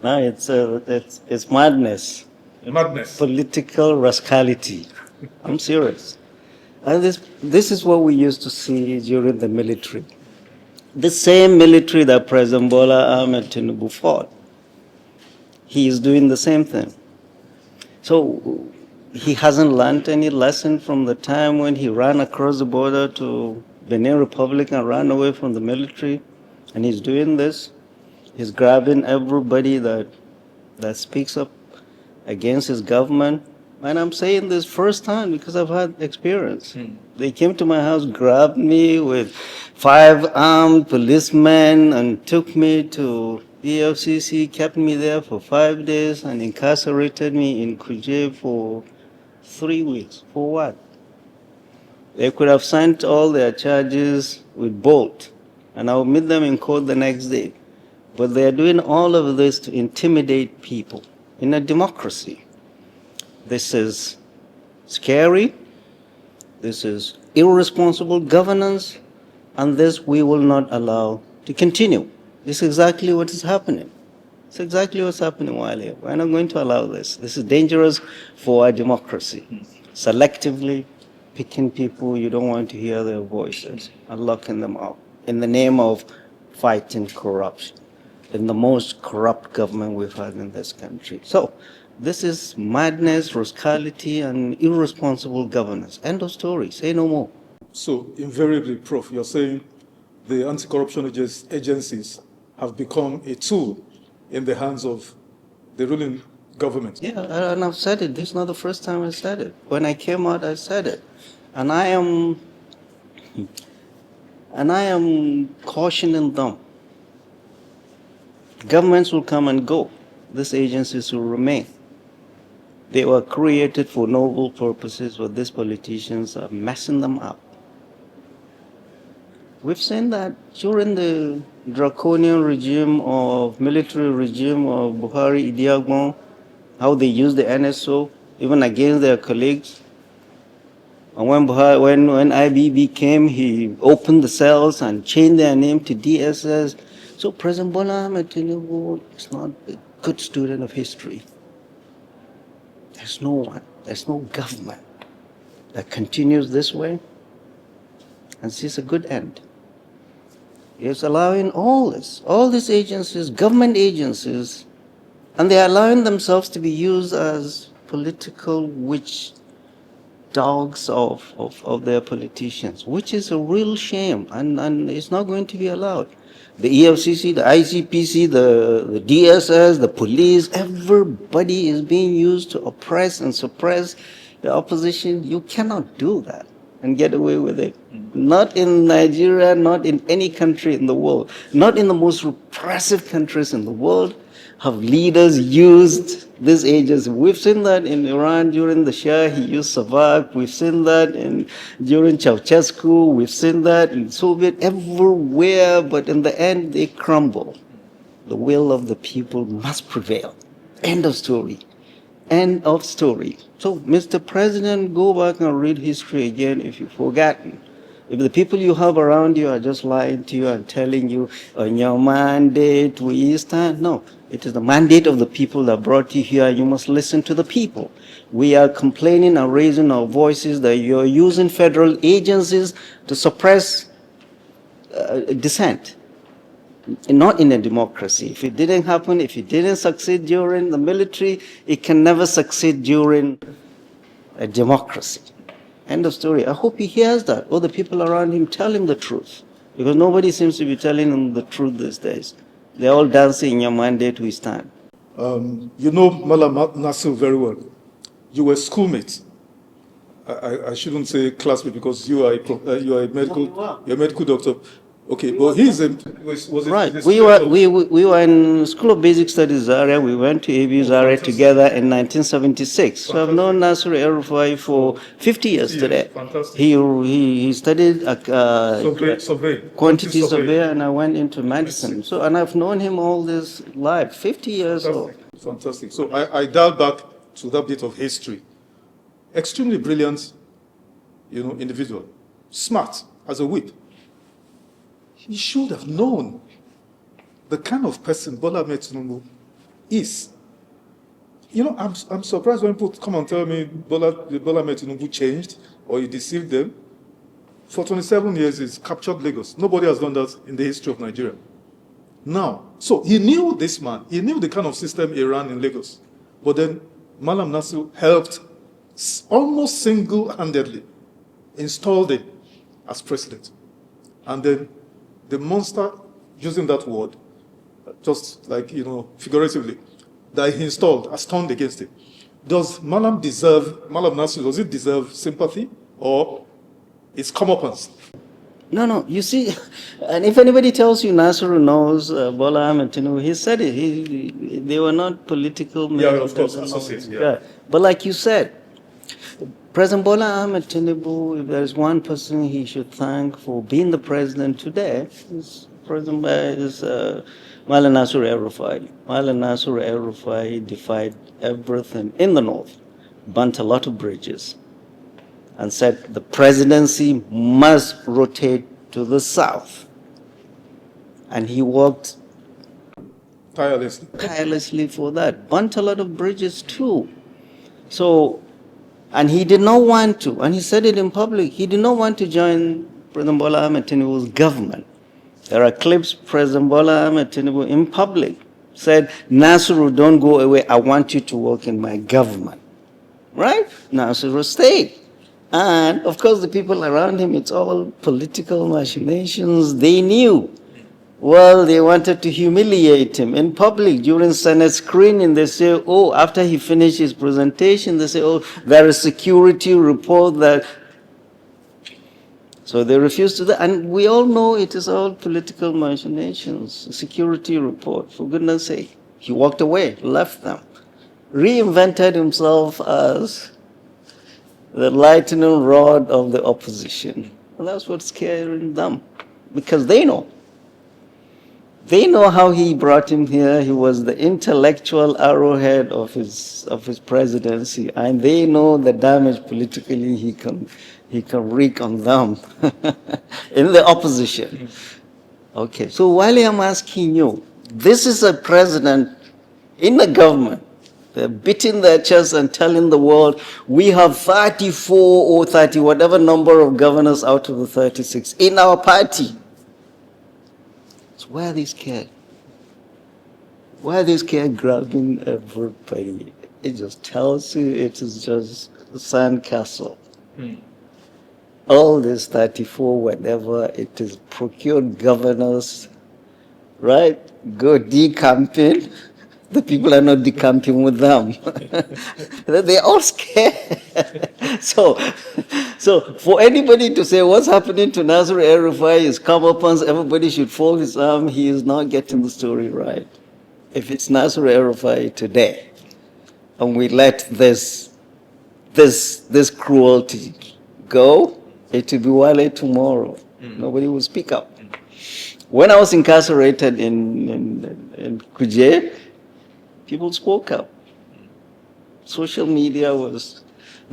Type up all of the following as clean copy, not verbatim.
No, it's madness. Madness. Political rascality. I'm serious. And this is what we used to see during the military. The same military that President Bola Ahmed Tinubu fought. He is doing the same thing. So he hasn't learned any lesson from the time when he ran across the border to Benin Republic and ran away from the military. And he's doing this. He's grabbing everybody that speaks up against his government. And I'm saying this firsthand because I've had experience. They came to my house, grabbed me with 5 armed policemen and took me to EFCC, kept me there for 5 days and incarcerated me in Kuje for 3 weeks. For what? They could have sent all their charges with Bolt, and I'll meet them in court the next day. But they are doing all of this to intimidate people in a democracy. This is scary. This is irresponsible governance, and this we will not allow to continue. This is exactly what is happening. It's exactly what's happening while here. We're not going to allow this. This is dangerous for our democracy. Selectively picking people you don't want to hear their voices and locking them up in the name of fighting corruption, in the most corrupt government we've had in this country. So this is madness, rascality, and irresponsible governance. End of story. Say no more. So invariably, Prof, you're saying the anti-corruption agencies have become a tool in the hands of the ruling government. Yeah, and I've said it. This is not the first time I said it. When I came out, I said it. And I am cautioning them. Governments will come and go. These agencies will remain. They were created for noble purposes, but these politicians are messing them up. We've seen that during the draconian regime of military regime of Buhari, Idi Agbon, how they used the NSO even against their colleagues. And when IBB came, he opened the cells and changed their name to DSS. So President Bola Ahmed Tinubu is not a good student of history. There's no one, there's no government that continues this way and sees a good end. It's allowing all these agencies, government agencies, and they're allowing themselves to be used as political witch dogs of their politicians, which is a real shame, and it's not going to be allowed. The EFCC, the ICPC, the DSS, the police, everybody is being used to oppress and suppress the opposition. You cannot do that and get away with it. Not in Nigeria, not in any country in the world, not in the most repressive countries in the world have leaders used these agents. We've seen that in Iran during the Shah, he used Savak. We've seen that during Ceausescu. We've seen that in Soviet, everywhere, but in the end, they crumble. The will of the people must prevail. End of story. End of story. So, Mr. President, go back and read history again if you've forgotten. If the people you have around you are just lying to you and telling you, on your mandate, we stand. No, it is the mandate of the people that brought you here. You must listen to the people. We are complaining and raising our voices that you're using federal agencies to suppress dissent. Not in a democracy. If it didn't happen, if it didn't succeed during the military, it can never succeed during a democracy. End of story. I hope he hears that. All the people around him tell him the truth. Because nobody seems to be telling him the truth these days. They're all dancing in your mandate, we stand. You know Mala Nasir very well. You were schoolmates. I shouldn't say classmate because you are a medical doctor. Okay, but he's right. We were in School of Basic Studies Zaria. We went to ABU Zaria together in 1976. So I've known Nasir El-Rufai for 50 years today. Fantastic. He studied quantity survey, survey, and I went into medicine. So and I've known him all this life, 50 years old. Fantastic. So I dial back to that bit of history. Extremely brilliant, individual, smart as a whip. He should have known the kind of person Bola Ahmed Tinubu is, I'm surprised when people come and tell me Bola Ahmed Tinubu changed or he deceived them. For 27 years, he's captured Lagos. Nobody has done that in the history of Nigeria. Now, so he knew this man. He knew the kind of system he ran in Lagos. But then Malam Nasir helped almost single-handedly installed him as president. And then the monster, using that word, just like, figuratively, that he installed has turned against him. Does Malam Nasir, does it deserve sympathy or its comeuppance? No. You see, and if anybody tells you Nasir knows Bola Ahmed Tinubu, he said it. They were not political men. Yeah, of course, associates. Yeah. But like you said, President Bola Ahmed Tinubu, if there's one person he should thank for being the president today, is Malam Nasir El-Rufai. Malam Nasir El-Rufai defied everything in the north, burnt a lot of bridges, and said the presidency must rotate to the south. And he worked tirelessly for that. Burnt a lot of bridges too. So, and he did not want to, and he said it in public, he did not want to join President Bola Ahmed Tinubu's government. There are clips President Bola Ahmed Tinubu in public said, Nasiru, don't go away, I want you to work in my government. Right? Nasiru stayed. And of course the people around him, it's all political machinations. They knew. Well, they wanted to humiliate him in public during Senate screening. They say, oh, after he finished his presentation, they say, oh, there is security report that. So they refused to do that. And we all know it is all political machinations. Security report, for goodness sake. He walked away, left them, reinvented himself as the lightning rod of the opposition. And that's what's scaring them, because they know. They know how he brought him here. He was the intellectual arrowhead of his presidency, and they know the damage politically he can wreak on them in the opposition. Okay, so while I'm asking you, this is a president in the government. They're beating their chests and telling the world, we have 34 or 30, whatever number of governors out of the 36 in our party. So why are they scared? Why are they scared grabbing everybody? It just tells you it is just a sandcastle. All this 34, whatever, it is procured governors, right? Go decamping. The people are not decamping with them. They're all scared. So for anybody to say what's happening to Nasir El-Rufai is comeuppance, everybody should fold his arm, he is not getting the story right. If it's Nasir El-Rufai today, and we let this cruelty go, it will be Wale tomorrow. Nobody will speak up. When I was incarcerated in Kuje, people spoke up. The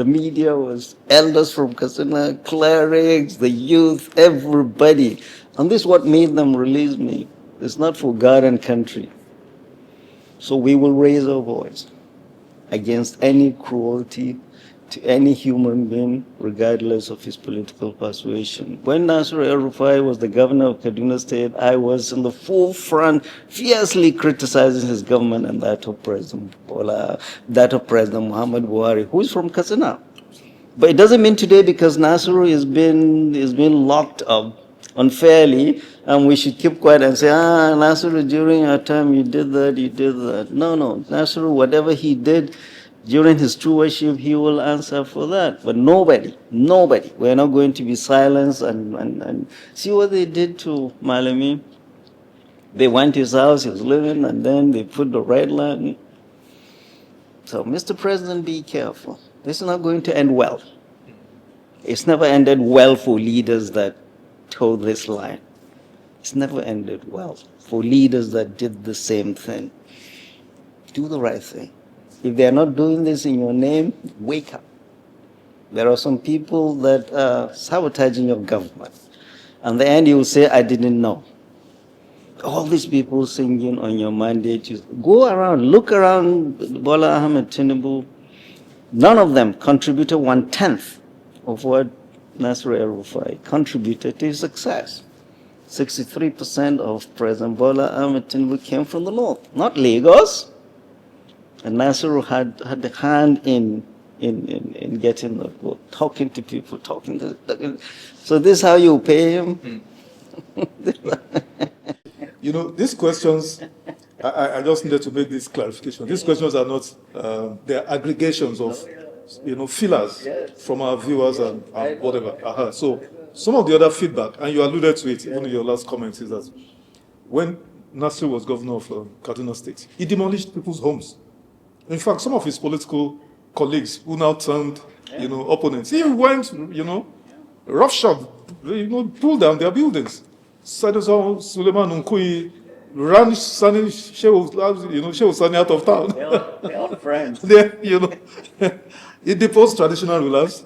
media was elders from Kaduna, clerics, the youth, everybody. And this is what made them release me. It's not for God and country. So we will raise our voice against any cruelty to any human being, regardless of his political persuasion. When Nasir El-Rufai was the governor of Kaduna State, I was in the forefront, fiercely criticizing his government and that of President Muhammad Buhari, who is from Kaduna. But it doesn't mean today because Nasir is being locked up unfairly, and we should keep quiet and say, Nasir, during our time you did that. No, Nasir, whatever he did during his stewardship, he will answer for that. But nobody, we're not going to be silenced and see what they did to Malami. They went to his house, he was living, and then they put the red line. So, Mr. President, be careful. This is not going to end well. It's never ended well for leaders that told this line. It's never ended well for leaders that did the same thing. Do the right thing. If they are not doing this in your name, wake up. There are some people that are sabotaging your government. And the end you will say, I didn't know. All these people singing on your mandate. You go around, look around Bola Ahmed Tinubu. None of them contributed 1/10 of what Nasir El-Rufai contributed to his success. 63% of President Bola Ahmed Tinubu came from the north, not Lagos. And Nasir had a hand in getting the vote, talking to people, talking to. So this is how you pay him? You know, these questions, I just needed to make this clarification. These questions are not, they're aggregations of, fillers from our viewers and whatever. So some of the other feedback, and you alluded to it even in your last comment, is that when Nasir was governor of Kaduna State, he demolished people's homes. In fact, some of his political colleagues who now turned, opponents, he went, roughshod, pulled down their buildings. Sadison Suleiman Nkui ran Shehu Sani out of town. They're all friends. He deposed traditional rulers,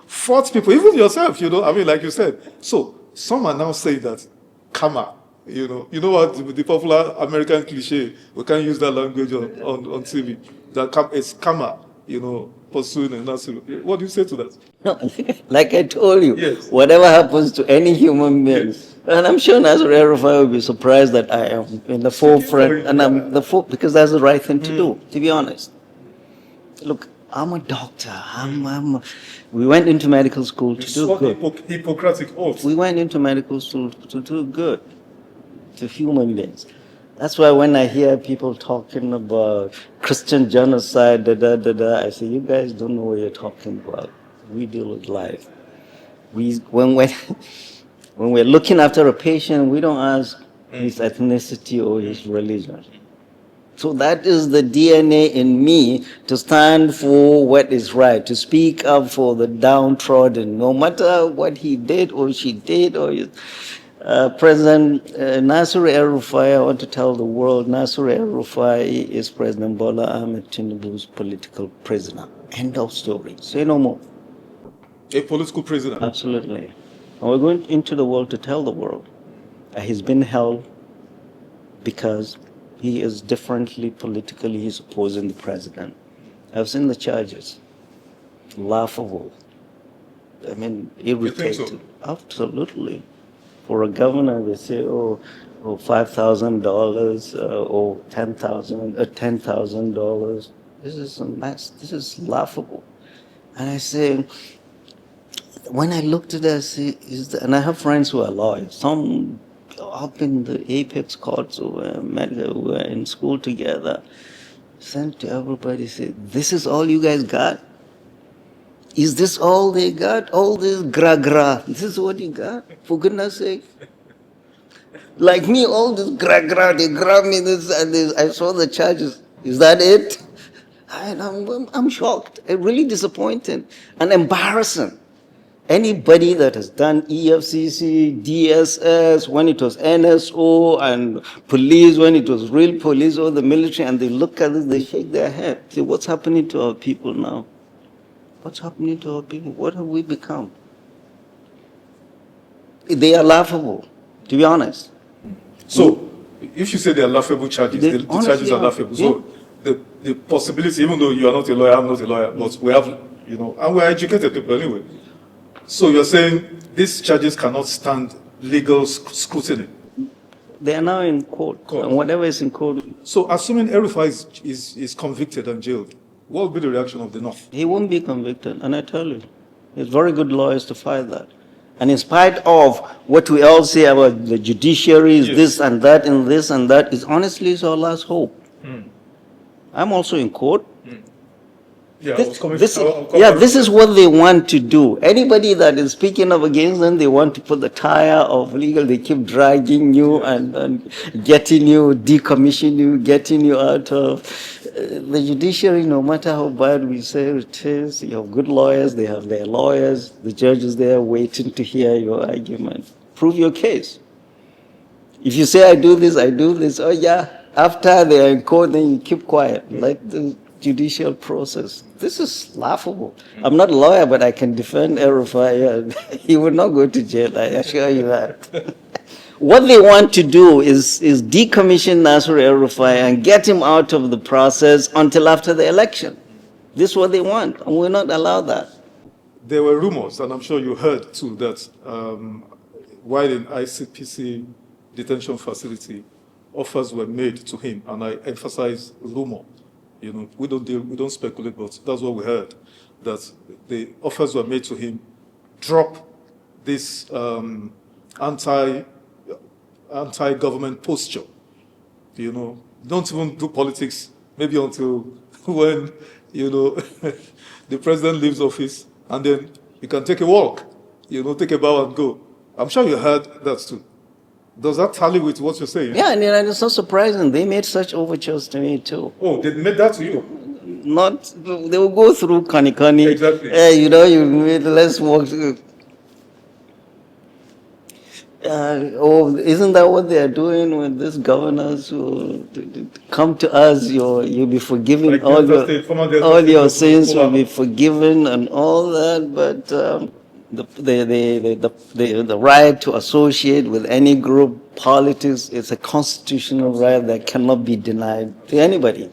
fought people, even yourself, like you said. So some are now saying that karma, you know what, the popular American cliche, we can't use that language on TV, that it's karma, pursuing and Nasir. What do you say to that? No, like I told you, Yes. whatever happens to any human being, and I'm sure Nasir El-Rufai will be surprised that I am in the forefront, and I'm because that's the right thing to do, to be honest. Look, I'm a doctor. We went into medical school to do good. Hippocratic oath. We went into medical school to do good to human beings. That's why when I hear people talking about Christian genocide, I say, you guys don't know what you're talking about. We deal with life. When we're looking after a patient, we don't ask his ethnicity or his religion. So that is the DNA in me, to stand for what is right, to speak up for the downtrodden, no matter what he did or she did. Or President Nasir El-Rufai, I want to tell the world, Nasir El-Rufai is President Bola Ahmed Tinubu's political prisoner. End of story. Say no more. A political prisoner. Absolutely. And we're going into the world to tell the world that he's been held because he is differently politically, he's opposing the president. I've seen the charges. Laughable. I mean, irritating. You think so? Absolutely. For a governor, they say, $5,000 or $10,000. This is a mess. This is laughable. And I say, when I looked at this, and I have friends who are lawyers, some up in the apex courts who were in school together, sent to everybody, say, this is all you guys got? Is this all they got? All this gra-gra, this is what you got? For goodness sake. Like me, all this gra-gra, they grab me this and this. I saw the charges. Is that it? I'm shocked. Really disappointed and embarrassing. Anybody that has done EFCC, DSS, when it was NSO, and police, when it was real police or the military, and they look at this, they shake their head. Say, what's happening to our people now? What's happening to our people? What have we become? They are laughable, to be honest. So, if you say they are laughable charges, the charges are laughable. So, the possibility, even though you are not a lawyer, I'm not a lawyer, but we have, and we're educated people anyway. So you're saying these charges cannot stand legal scrutiny? They are now in court. And whatever is in court. So assuming El-Rufai is convicted and jailed, what will be the reaction of the North? He won't be convicted, and I tell you, there's very good lawyers to fight that. And in spite of what we all say about the judiciary, is this and that and this and that, honestly is our last hope. I'm also in court. This is what they want to do. Anybody that is speaking up against them, they want to put the tire of legal. They keep dragging you and getting you, decommission you, getting you out of the judiciary. No matter how bad we say it is, you have good lawyers. They have their lawyers. The judges there waiting to hear your argument. Prove your case. If you say I do this, oh yeah. After they are in court, then you keep quiet, like the judicial process. This is laughable. I'm not a lawyer, but I can defend El-Rufai. He would not go to jail, I assure you that. What they want to do is decommission Nasir El-Rufai and get him out of the process until after the election. This is what they want, and we'll not allow that. There were rumors, and I'm sure you heard too, that while in ICPC detention facility, offers were made to him, and I emphasize rumor. You know, we don't speculate, but that's what we heard, that the offers were made to him, drop this anti-government posture. You know, don't even do politics, maybe until when, you know, the president leaves office, and then you can take a walk, you know, take a bow and go. I'm sure you heard that too. Does that tally with what you're saying? Yeah, and it's not surprising. They made such overtures to me too. Oh, they made that to you? Not, they will go through Kani. Exactly. You know, let's walk. Isn't that what they are doing with these governors who come to us? You'll be forgiven, Like all your sins will be be. forgiven and all that. But the right to associate with any group, politics, is a constitutional right that cannot be denied to anybody.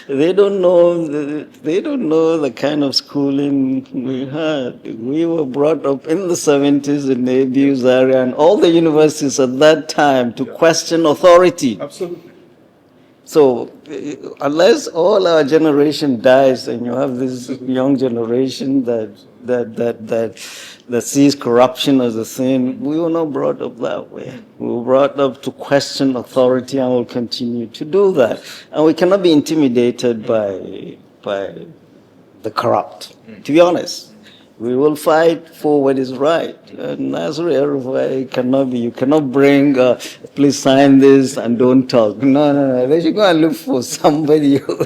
They don't know the kind of schooling we had. We were brought up in the 70s in the abuse area, and all the universities at that time to question authority. Absolutely. So unless all our generation dies and you have this young generation that sees corruption as a sin, we were not brought up that way. We were brought up to question authority, and will continue to do that. And we cannot be intimidated by the corrupt, to be honest. We will fight for what is right. Nasir El-Rufai cannot be, you cannot bring, please sign this and don't talk. No. They should go and look for somebody who